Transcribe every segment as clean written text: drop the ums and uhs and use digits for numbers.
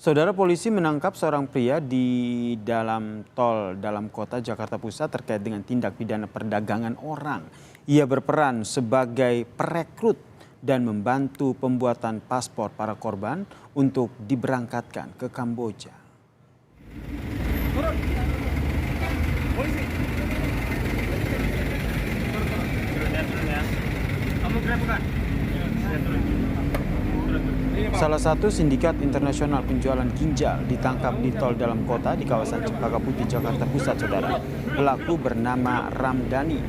Saudara, polisi menangkap seorang pria di dalam tol dalam kota Jakarta Pusat terkait dengan tindak pidana perdagangan orang. Ia berperan sebagai perekrut dan membantu pembuatan paspor para korban untuk diberangkatkan ke Kamboja. Turun. Polisi. Turun ya. Kamu grab bukan? Saya turun. Salah satu sindikat internasional penjualan ginjal ditangkap di tol dalam kota di kawasan Cempaka Putih, Jakarta Pusat, saudara. Pelaku bernama Ramdhani,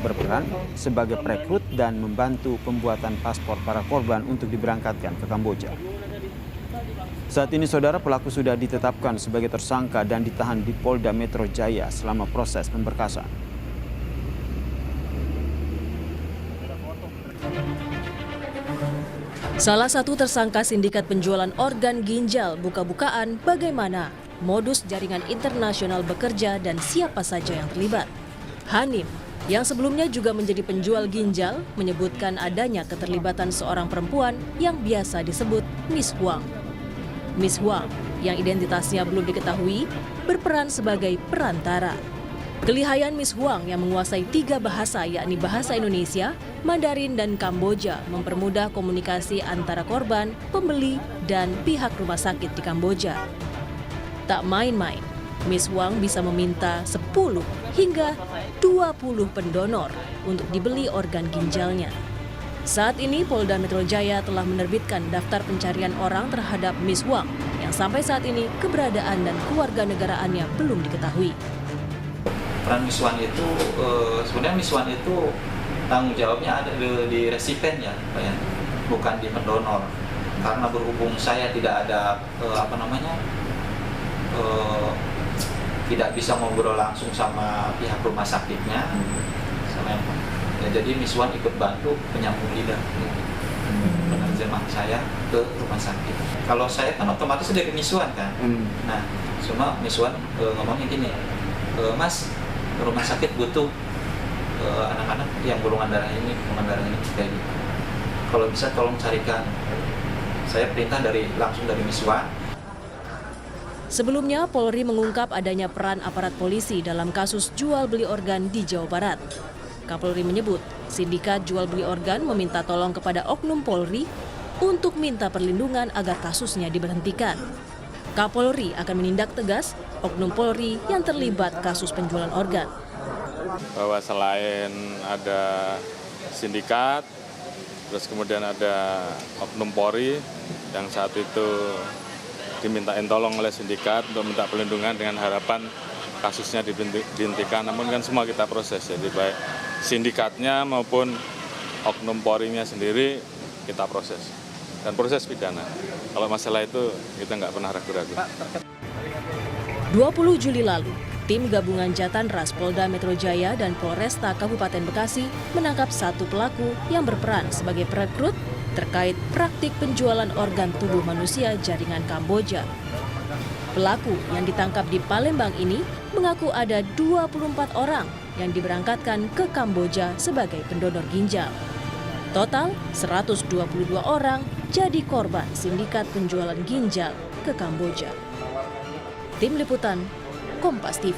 berperan sebagai perekrut dan membantu pembuatan paspor para korban untuk diberangkatkan ke Kamboja. Saat ini, saudara, pelaku sudah ditetapkan sebagai tersangka dan ditahan di Polda Metro Jaya selama proses pemberkasan. Salah satu tersangka sindikat penjualan organ ginjal buka-bukaan bagaimana modus jaringan internasional bekerja dan siapa saja yang terlibat. Hanim, yang sebelumnya juga menjadi penjual ginjal, menyebutkan adanya keterlibatan seorang perempuan yang biasa disebut Miss Huang. Miss Huang, yang identitasnya belum diketahui, berperan sebagai perantara. Kelihayan Miss Huang yang menguasai 3 bahasa, yakni bahasa Indonesia, Mandarin, dan Kamboja, mempermudah komunikasi antara korban, pembeli, dan pihak rumah sakit di Kamboja. Tak main-main, Miss Huang bisa meminta 10 hingga 20 pendonor untuk dibeli organ ginjalnya. Saat ini Polda Metro Jaya telah menerbitkan daftar pencarian orang terhadap Miss Huang yang sampai saat ini keberadaan dan kewarganegaraannya belum diketahui. Peran Miss Huang itu sebenarnya Miss Huang itu tanggung jawabnya ada di resipen ya, Pak ya, bukan di pendonor. Karena berhubung saya tidak ada tidak bisa ngobrol langsung sama pihak rumah sakitnya, sama yang ya, jadi Miss Huang ikut bantu penyambung lidah, penerjemah saya ke rumah sakit. Kalau saya kan otomatis dari Miss Huang kan. Nah, cuma Miss Huang ngomongnya gini, Mas, rumah sakit butuh anak-anak yang golongan darah ini kayak gitu. Kalau bisa tolong carikan. Saya perintah langsung dari Miss Huang. Sebelumnya, Polri mengungkap adanya peran aparat polisi dalam kasus jual beli organ di Jawa Barat. Kapolri menyebut, sindikat jual beli organ meminta tolong kepada oknum Polri untuk minta perlindungan agar kasusnya diberhentikan. Kapolri akan menindak tegas oknum Polri yang terlibat kasus penjualan organ. Bahwa selain ada sindikat, terus kemudian ada oknum Polri yang saat itu dimintain tolong oleh sindikat untuk minta perlindungan dengan harapan kasusnya dihentikan. Namun kan semua kita proses, jadi baik sindikatnya maupun oknum Polri-nya sendiri kita proses. Dan proses pidana. Kalau masalah itu kita nggak pernah ragu-ragu. 20 Juli lalu, tim gabungan Jatanras Polda Metro Jaya dan Polresta Kabupaten Bekasi menangkap 1 pelaku yang berperan sebagai perekrut terkait praktik penjualan organ tubuh manusia jaringan Kamboja. Pelaku yang ditangkap di Palembang ini mengaku ada 24 orang yang diberangkatkan ke Kamboja sebagai pendonor ginjal. Total 122 orang jadi korban sindikat penjualan ginjal ke Kamboja. Tim Liputan, Kompas TV.